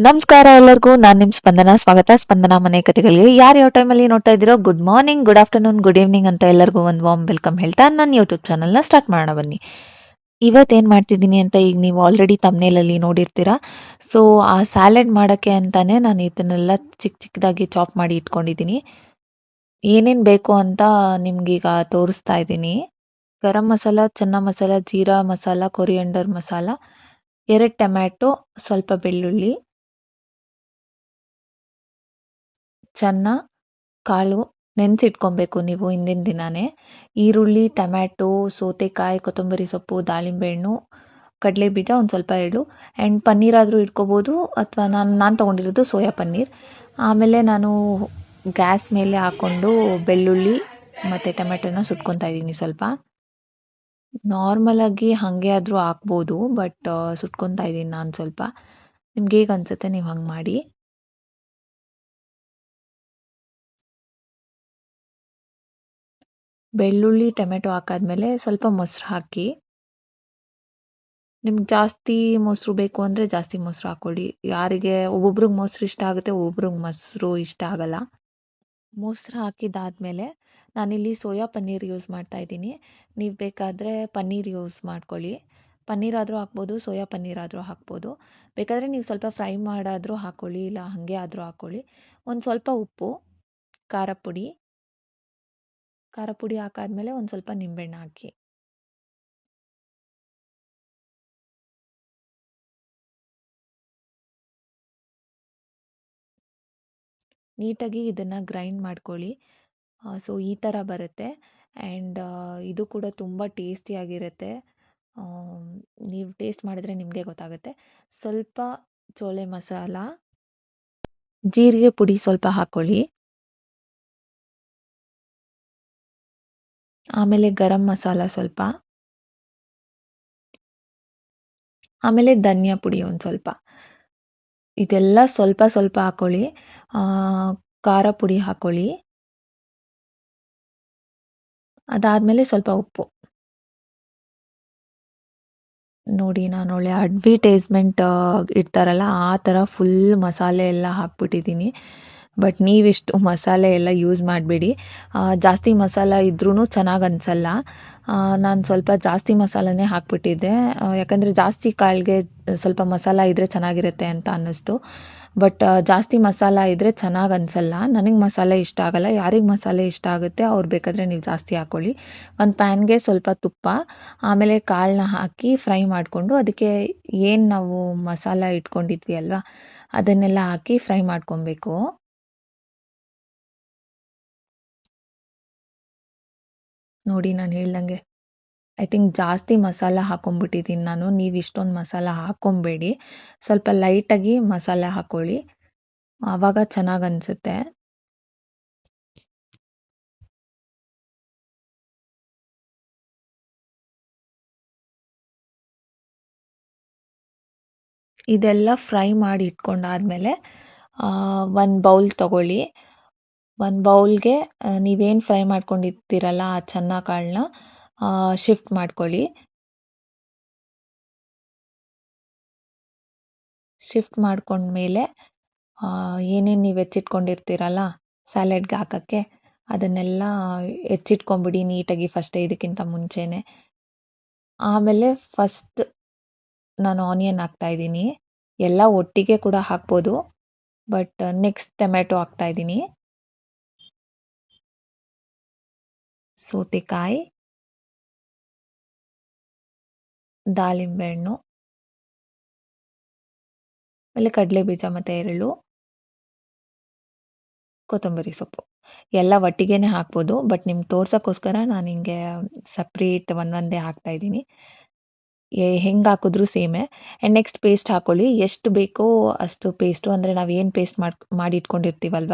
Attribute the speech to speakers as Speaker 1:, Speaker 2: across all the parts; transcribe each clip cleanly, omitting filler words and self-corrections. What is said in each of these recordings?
Speaker 1: ನಮಸ್ಕಾರ ಎಲ್ಲರಿಗೂ. ನಾನು ನಿಮ್ಮ ಸ್ಪಂದನ. ಸ್ವಾಗತ ಸ್ಪಂದನ ಮನೆ ಕಥೆಗಳಿಗೆ. ಯಾರು ಯಾವ ಟೈಮಲ್ಲಿ ನೋಡ್ತಾ ಇದ್ದೀರೋ good morning, good afternoon, good evening ಅಂತ ಎಲ್ಲರಿಗೂ ಒಂದು ವಾರ್ಮ್ ವೆಲ್ಕಮ್ ಹೇಳ್ತಾ ನನ್ನ ಯೂಟ್ಯೂಬ್ ಚಾನಲ್ನ ಸ್ಟಾರ್ಟ್ ಮಾಡೋಣ ಬನ್ನಿ. ಇವತ್ತೇನು ಮಾಡ್ತಿದ್ದೀನಿ ಅಂತ ಈಗ ನೀವು ಆಲ್ರೆಡಿ ತಮ್ನೇಲಲ್ಲಿ ನೋಡಿರ್ತೀರಾ. ಸೊ ಆ ಸ್ಯಾಲೆಡ್ ಮಾಡೋಕ್ಕೆ ಅಂತಾನೆ ನಾನು ಇದನ್ನೆಲ್ಲ ಚಿಕ್ಕ ಚಿಕ್ಕದಾಗಿ ಚಾಪ್ ಮಾಡಿ ಇಟ್ಕೊಂಡಿದ್ದೀನಿ. ಏನೇನು ಬೇಕು ಅಂತ ನಿಮ್ಗೀಗ ತೋರಿಸ್ತಾ ಇದ್ದೀನಿ. ಗರಂ ಮಸಾಲ, ಚೆನ್ನ ಮಸಾಲ, ಜೀರಾ ಮಸಾಲ, ಕೊರಿಯಂಡರ್ ಮಸಾಲ, 2 ಟೊಮ್ಯಾಟೊ, ಸ್ವಲ್ಪ ಬೆಳ್ಳುಳ್ಳಿ, ಚೆನ್ನ, ಕಾಳು ನೆನೆಸಿಟ್ಕೊಬೇಕು ನೀವು ಹಿಂದಿನ ದಿನಾನೇ. ಈರುಳ್ಳಿ, ಟೊಮ್ಯಾಟೊ, ಸೌತೆಕಾಯಿ, ಕೊತ್ತಂಬರಿ ಸೊಪ್ಪು, ದಾಳಿಂಬೆ ಹಣ್ಣು, ಕಡಲೆ ಬೀಜ ಒಂದು ಸ್ವಲ್ಪ ಎರಡು, ಆ್ಯಂಡ್ ಪನ್ನೀರ್ ಆದರೂ ಇಟ್ಕೋಬೋದು, ಅಥವಾ ನಾನು ತೊಗೊಂಡಿರೋದು ಸೋಯಾ ಪನ್ನೀರ್. ಆಮೇಲೆ ನಾನು ಗ್ಯಾಸ್ ಮೇಲೆ ಹಾಕ್ಕೊಂಡು ಬೆಳ್ಳುಳ್ಳಿ ಮತ್ತು ಟೊಮ್ಯಾಟೊನ ಸುಟ್ಕೊತಾ ಇದ್ದೀನಿ ಸ್ವಲ್ಪ. ನಾರ್ಮಲಾಗಿ ಹಾಗೆ ಆದರೂ ಹಾಕ್ಬೋದು, ಬಟ್ ಸುಟ್ಕೊತಾ ಇದ್ದೀನಿ ನಾನು ಸ್ವಲ್ಪ. ನಿಮ್ಗೆ ಹೇಗೆ ಅನಿಸುತ್ತೆ ನೀವು ಹಂಗೆ ಮಾಡಿ. ಬೆಳ್ಳುಳ್ಳಿ ಟೊಮೆಟೊ ಹಾಕಾದ್ಮೇಲೆ ಸ್ವಲ್ಪ ಮೊಸರು ಹಾಕಿ. ನಿಮ್ಗೆ ಜಾಸ್ತಿ ಮೊಸರು ಬೇಕು ಅಂದರೆ ಜಾಸ್ತಿ ಮೊಸರು ಹಾಕ್ಕೊಳ್ಳಿ. ಯಾರಿಗೆ ಒಬ್ಬೊಬ್ರಿಗೆ ಮೊಸರು ಇಷ್ಟ ಆಗುತ್ತೆ, ಒಬ್ಬೊಬ್ರಿಗೆ ಮೊಸರು ಇಷ್ಟ ಆಗಲ್ಲ. ಮೊಸರು ಹಾಕಿದ್ದಾದ್ಮೇಲೆ ನಾನಿಲ್ಲಿ ಸೋಯಾ ಪನ್ನೀರ್ ಯೂಸ್ ಮಾಡ್ತಾ ಇದ್ದೀನಿ. ನೀವು ಬೇಕಾದರೆ ಪನ್ನೀರ್ ಯೂಸ್ ಮಾಡ್ಕೊಳ್ಳಿ. ಪನ್ನೀರ್ ಆದರೂ ಹಾಕ್ಬೋದು, ಸೋಯಾ ಪನ್ನೀರ್ ಆದರೂ ಹಾಕ್ಬೋದು. ಬೇಕಾದರೆ ನೀವು ಸ್ವಲ್ಪ ಫ್ರೈ ಮಾಡಾದರೂ ಹಾಕ್ಕೊಳ್ಳಿ, ಇಲ್ಲ ಹಾಗೆ ಆದರೂ ಹಾಕ್ಕೊಳ್ಳಿ. ಒಂದು ಸ್ವಲ್ಪ ಉಪ್ಪು, ಖಾರ ಪುಡಿ ಹಾಕಾದ್ಮೇಲೆ ಒಂದು ಸ್ವಲ್ಪ ನಿಂಬೆಹಣ್ಣು ಹಾಕಿ. ನೀಟಾಗಿ ಇದನ್ನು ಗ್ರೈಂಡ್ ಮಾಡ್ಕೊಳ್ಳಿ. ಸೊ ಈ ಥರ ಬರುತ್ತೆ. ಆ್ಯಂಡ್ ಇದು ಕೂಡ ತುಂಬ ಟೇಸ್ಟಿಯಾಗಿರುತ್ತೆ. ನೀವು ಟೇಸ್ಟ್ ಮಾಡಿದ್ರೆ ನಿಮಗೆ ಗೊತ್ತಾಗುತ್ತೆ. ಸ್ವಲ್ಪ ಚೋಲೆ ಮಸಾಲ, ಜೀರಿಗೆ ಪುಡಿ ಸ್ವಲ್ಪ ಹಾಕ್ಕೊಳ್ಳಿ. ಆಮೇಲೆ ಗರಂ ಮಸಾಲ ಸ್ವಲ್ಪ, ಆಮೇಲೆ ಧನಿಯಾ ಪುಡಿ ಒಂದು ಸ್ವಲ್ಪ. ಇದೆಲ್ಲ ಸ್ವಲ್ಪ ಸ್ವಲ್ಪ ಹಾಕ್ಕೊಳ್ಳಿ. ಖಾರ ಪುಡಿ ಹಾಕ್ಕೊಳ್ಳಿ. ಅದಾದಮೇಲೆ ಸ್ವಲ್ಪ ಉಪ್ಪು. ನೋಡಿ, ನಾನು ಒಳ್ಳೆ ಅಡ್ವರ್ಟೈಸ್ಮೆಂಟ್ ಇಡ್ತಾರಲ್ಲ ಆ ಥರ ಫುಲ್ ಮಸಾಲೆ ಎಲ್ಲ ಹಾಕ್ಬಿಟ್ಟಿದ್ದೀನಿ. ಬಟ್ ನೀವಿಷ್ಟು ಮಸಾಲೆ ಎಲ್ಲ ಯೂಸ್ ಮಾಡಬೇಡಿ. ಜಾಸ್ತಿ ಮಸಾಲ ಇದ್ರೂ ಚೆನ್ನಾಗಿ ಅನಿಸಲ್ಲ. ನಾನು ಸ್ವಲ್ಪ ಜಾಸ್ತಿ ಮಸಾಲನೇ ಹಾಕ್ಬಿಟ್ಟಿದ್ದೆ, ಯಾಕಂದರೆ ಜಾಸ್ತಿ ಕಾಳಿಗೆ ಸ್ವಲ್ಪ ಮಸಾಲ ಇದ್ದರೆ ಚೆನ್ನಾಗಿರುತ್ತೆ ಅಂತ ಅನ್ನಿಸ್ತು. ಬಟ್ ಜಾಸ್ತಿ ಮಸಾಲ ಇದ್ದರೆ ಚೆನ್ನಾಗಿ ಅನಿಸಲ್ಲ. ನನಗೆ ಮಸಾಲೆ ಇಷ್ಟ ಆಗಲ್ಲ. ಯಾರಿಗೆ ಮಸಾಲೆ ಇಷ್ಟ ಆಗುತ್ತೆ ಅವ್ರು ಬೇಕಾದರೆ ನೀವು ಜಾಸ್ತಿ ಹಾಕ್ಕೊಳ್ಳಿ. ಒಂದು ಪ್ಯಾನ್ಗೆ ಸ್ವಲ್ಪ ತುಪ್ಪ, ಆಮೇಲೆ ಕಾಳನ್ನ ಹಾಕಿ ಫ್ರೈ ಮಾಡಿಕೊಂಡು ಅದಕ್ಕೆ ಏನು ನಾವು ಮಸಾಲ ಇಟ್ಕೊಂಡಿದ್ವಿ ಅಲ್ವಾ, ಅದನ್ನೆಲ್ಲ ಹಾಕಿ ಫ್ರೈ ಮಾಡ್ಕೊಬೇಕು. ನೋಡಿ, ನಾನು ಹೇಳ್ದಂಗೆ ಐ ಥಿಂಕ್ ಜಾಸ್ತಿ ಮಸಾಲ ಹಾಕೊಂಡ್ಬಿಟ್ಟಿದ್ದೀನಿ ನಾನು. ನೀವು ಇಷ್ಟೊಂದು ಮಸಾಲ ಹಾಕ್ಕೊಬೇಡಿ. ಸ್ವಲ್ಪ ಲೈಟಾಗಿ ಮಸಾಲೆ ಹಾಕ್ಕೊಳ್ಳಿ, ಆವಾಗ ಚೆನ್ನಾಗಿ ಅನಿಸುತ್ತೆ. ಇದೆಲ್ಲ ಫ್ರೈ ಮಾಡಿ ಇಟ್ಕೊಂಡಾದ್ಮೇಲೆ ಒಂದು ಬೌಲ್ ತಗೊಳ್ಳಿ. ಒಂದು ಬೌಲ್ಗೆ ನೀವೇನು ಫ್ರೈ ಮಾಡ್ಕೊಂಡಿರ್ತೀರಲ್ಲ ಆ ಚೆನ್ನ ಕಾಳನ್ನ ಶಿಫ್ಟ್ ಮಾಡ್ಕೊಳ್ಳಿ. ಶಿಫ್ಟ್ ಮಾಡ್ಕೊಂಡ್ಮೇಲೆ ಏನೇನು ನೀವು ಹೆಚ್ಚಿಟ್ಕೊಂಡಿರ್ತೀರಲ್ಲ ಸ್ಯಾಲೆಡ್ಗೆ ಹಾಕೋಕ್ಕೆ, ಅದನ್ನೆಲ್ಲ ಹೆಚ್ಚಿಟ್ಕೊಂಬಿಡಿ ನೀಟಾಗಿ ಫಸ್ಟೇ ಇದಕ್ಕಿಂತ ಮುಂಚೆನೇ. ಆಮೇಲೆ ಫಸ್ಟ್ ನಾನು ಆನಿಯನ್ ಹಾಕ್ತಾಯಿದ್ದೀನಿ. ಎಲ್ಲ ಒಟ್ಟಿಗೆ ಕೂಡ ಹಾಕ್ಬೋದು, ಬಟ್ ನೆಕ್ಸ್ಟ್ ಟೊಮೆಟೊ ಹಾಕ್ತಾಯಿದ್ದೀನಿ. ಸೌತೆಕಾಯಿ, ದಾಳಿಂಬೆ ಹಣ್ಣು, ಆಮೇಲೆ ಕಡಲೆ ಬೀಜ ಮತ್ತು ಎಳ್ಳು, ಕೊತ್ತಂಬರಿ ಸೊಪ್ಪು ಎಲ್ಲ ಒಟ್ಟಿಗೆನೇ ಹಾಕ್ಬೋದು. ಬಟ್ ನಿಮ್ಗೆ ತೋರ್ಸೋಕ್ಕೋಸ್ಕರ ನಾನು ಹಿಂಗೆ ಸಪ್ರೇಟ್ ಒಂದೊಂದೇ ಹಾಕ್ತಾಯಿದ್ದೀನಿ. ಹೆಂಗೆ ಹಾಕಿದ್ರೂ ಸೇಮೇ. ಆ್ಯಂಡ್ ನೆಕ್ಸ್ಟ್ ಪೇಸ್ಟ್ ಹಾಕ್ಕೊಳ್ಳಿ. ಎಷ್ಟು ಬೇಕೋ ಅಷ್ಟು ಪೇಸ್ಟು, ಅಂದರೆ ನಾವು ಏನು ಪೇಸ್ಟ್ ಮಾಡಿ ಇಟ್ಕೊಂಡಿರ್ತೀವಲ್ವ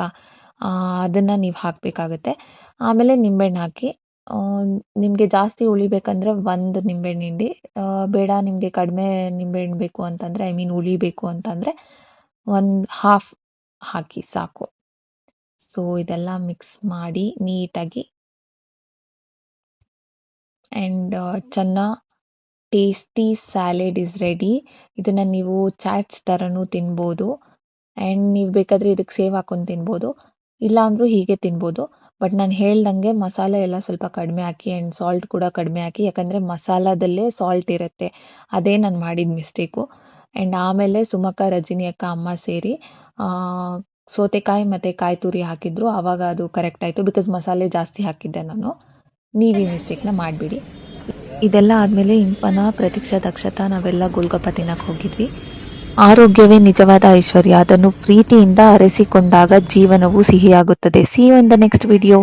Speaker 1: ಅದನ್ನು ನೀವು ಹಾಕಬೇಕಾಗತ್ತೆ. ಆಮೇಲೆ ನಿಂಬೆಹಣ್ಣು ಹಾಕಿ. ನಿಮಗೆ ಜಾಸ್ತಿ ಹುಳಿ ಬೇಕಂದರೆ ಒಂದು ನಿಂಬೆಹಣ್ಣು ಹಿಂಡಿ, ಬೇಡ ನಿಮಗೆ ಕಡಿಮೆ ನಿಂಬೆಹಣ್ಣು ಬೇಕು ಅಂತಂದರೆ, ಐ ಮೀನ್ ಹುಳಿ ಬೇಕು ಅಂತಂದರೆ ಒಂದು ಹಾಫ್ ಹಾಕಿ ಸಾಕು. ಸೊ ಇದೆಲ್ಲ ಮಿಕ್ಸ್ ಮಾಡಿ ನೀಟಾಗಿ. ಆ್ಯಂಡ್ ಚೆನ್ನ ಟೇಸ್ಟಿ ಸ್ಯಾಲೆಡ್ ಇಸ್ ರೆಡಿ. ಇದನ್ನು ನೀವು ಚಾಟ್ಸ್ ಥರನೂ ತಿನ್ಬೋದು. ಆ್ಯಂಡ್ ನೀವು ಬೇಕಾದರೆ ಇದಕ್ಕೆ ಸೇವ್ ಹಾಕೊಂಡು ತಿನ್ಬೋದು, ಇಲ್ಲ ಅಂದರೂ ಹೀಗೆ ತಿನ್ಬೋದು. ಬಟ್ ನಾನು ಹೇಳ್ದಂಗೆ ಮಸಾಲೆ ಎಲ್ಲ ಸ್ವಲ್ಪ ಕಡಿಮೆ ಹಾಕಿ ಆ್ಯಂಡ್ ಸಾಲ್ಟ್ ಕೂಡ ಕಡಿಮೆ ಹಾಕಿ, ಯಾಕಂದರೆ ಮಸಾಲದಲ್ಲೇ ಸಾಲ್ಟ್ ಇರುತ್ತೆ. ಅದೇ ನಾನು ಮಾಡಿದ ಮಿಸ್ಟೇಕು. ಆ್ಯಂಡ್ ಆಮೇಲೆ ಸುಮಕ್ಕ, ರಜಿನಿ ಅಕ್ಕ, ಅಮ್ಮ ಸೇರಿ ಸೌತೆಕಾಯಿ ಮತ್ತು ಕಾಯಿ ತುರಿ ಹಾಕಿದ್ರು. ಆವಾಗ ಅದು ಕರೆಕ್ಟ್ ಆಯಿತು, ಬಿಕಾಸ್ ಮಸಾಲೆ ಜಾಸ್ತಿ ಹಾಕಿದ್ದೆ ನಾನು. ನೀವು ಈ ಮಿಸ್ಟೇಕ್ನ ಮಾಡಿಬಿಡಿ. ಇದೆಲ್ಲ ಆದಮೇಲೆ ಇಂಪನ, ಪ್ರತೀಕ್ಷಾ, ದಕ್ಷತಾ ನಾವೆಲ್ಲ ಗೋಲ್ಗಪ್ಪ ತಿನ್ನಕ್ಕೆ ಹೋಗಿದ್ವಿ. ಆರೋಗ್ಯವೇ ನಿಜವಾದ ಐಶ್ವರ್ಯ. ಅದನ್ನು ಪ್ರೀತಿಯಿಂದ ಅರಸಿಕೊಂಡಾಗ ಜೀವನವು ಸಿಹಿಯಾಗುತ್ತದೆ. See you in the next video.